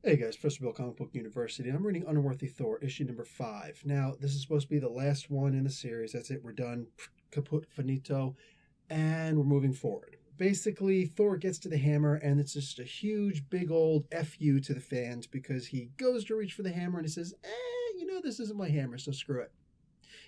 Hey guys, Professor Bill, Comic Book University. I'm reading Unworthy Thor, issue number 5. Now, this is supposed to be the last one in the series. That's it, we're done. Kaput, finito, and we're moving forward. Basically, Thor gets to the hammer, and it's just a huge, big old FU to the fans because he goes to reach for the hammer and he says, this isn't my hammer, so screw it.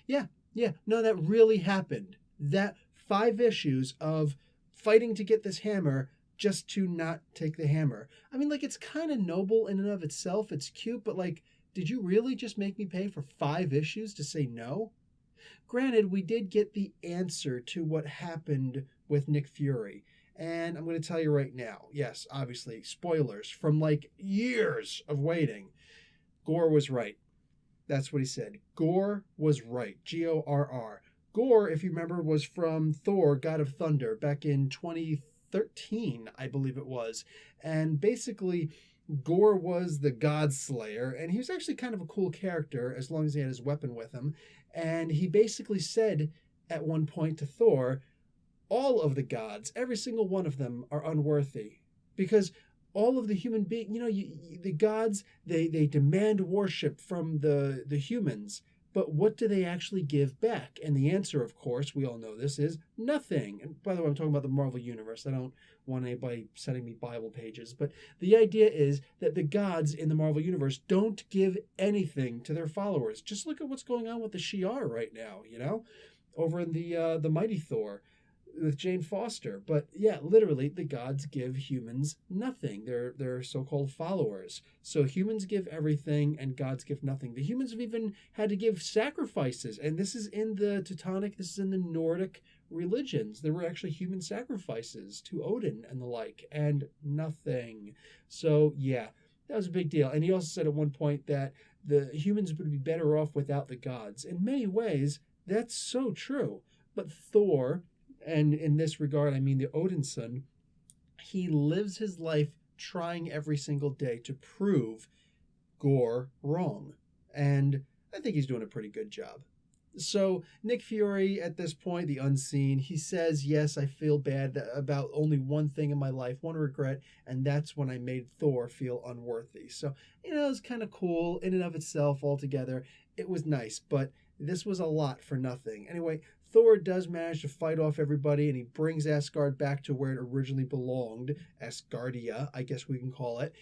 Yeah, no, that really happened. That 5 issues of fighting to get this hammer just to not take the hammer. I mean, like, it's kind of noble in and of itself. It's cute, but like, did you really just make me pay for 5 issues to say no? Granted, we did get the answer to what happened with Nick Fury. And I'm going to tell you right now, yes, obviously, spoilers from like years of waiting. Gore was right. That's what he said. Gore was right. Gorr. Gore, if you remember, was from Thor, God of Thunder, back in 2013, I believe it was. And basically, Gore was the God Slayer, and he was actually kind of a cool character as long as he had his weapon with him. And he basically said at one point to Thor, all of the gods, every single one of them, are unworthy. Because all of the human beings, the gods, they demand worship from the humans. But what do they actually give back? And the answer, of course, we all know this, is nothing. And by the way, I'm talking about the Marvel Universe. I don't want anybody sending me Bible pages. But the idea is that the gods in the Marvel Universe don't give anything to their followers. Just look at what's going on with the Shi'ar right now, over in the Mighty Thor with Jane Foster. But yeah, literally, the gods give humans nothing. They're so-called followers. So humans give everything and gods give nothing. The humans have even had to give sacrifices. And this is in the Teutonic, this is in the Nordic religions. There were actually human sacrifices to Odin and the like, and nothing. So yeah, that was a big deal. And he also said at one point that the humans would be better off without the gods. In many ways, that's so true. But Thor, and in this regard, I mean the Odinson, he lives his life trying every single day to prove Gore wrong. And I think he's doing a pretty good job. So Nick Fury, at this point, the unseen, he says, yes, I feel bad about only one thing in my life, one regret, and that's when I made Thor feel unworthy. So, it was kind of cool in and of itself altogether. It was nice, but this was a lot for nothing. Anyway, Thor does manage to fight off everybody, and he brings Asgard back to where it originally belonged. Asgardia, I guess we can call it.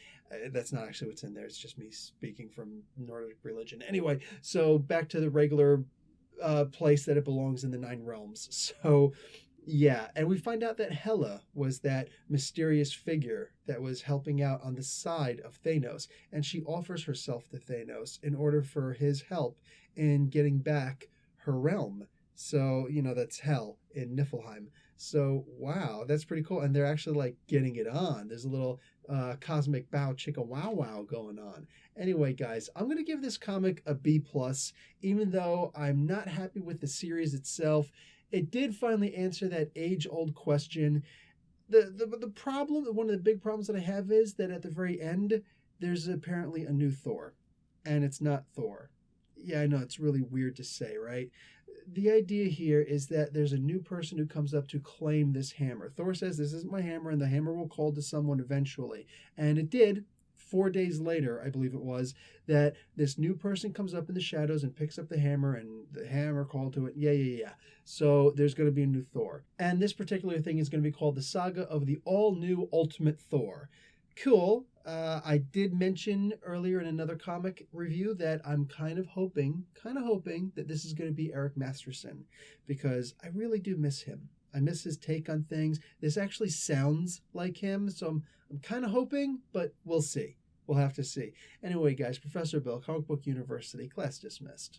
That's not actually what's in there. It's just me speaking from Nordic religion. Anyway, so back to the regular place that it belongs in the 9 realms. So, yeah. And we find out that Hela was that mysterious figure that was helping out on the side of Thanos. And she offers herself to Thanos in order for his help in getting back her realm. So, that's Hel in Niflheim. So, wow, that's pretty cool. And they're actually like getting it on. There's a little cosmic bow chicka wow wow going on. Anyway, guys, I'm going to give this comic a B+, even though I'm not happy with the series itself. It did finally answer that age-old question. The problem, one of the big problems that I have is that at the very end, there's apparently a new Thor, and it's not Thor. Yeah, I know, it's really weird to say, right? The idea here is that there's a new person who comes up to claim this hammer. Thor says, this isn't my hammer, and the hammer will call to someone eventually. And it did. 4 days later, I believe it was, that this new person comes up in the shadows and picks up the hammer, and the hammer called to it. Yeah. So there's going to be a new Thor. And this particular thing is going to be called the Saga of the All-New Ultimate Thor. Cool. I did mention earlier in another comic review that I'm kind of hoping that this is going to be Eric Masterson, because I really do miss him. I miss his take on things. This actually sounds like him, so I'm kind of hoping, but we'll see. We'll have to see. Anyway, guys, Professor Bill, Comic Book University, class dismissed.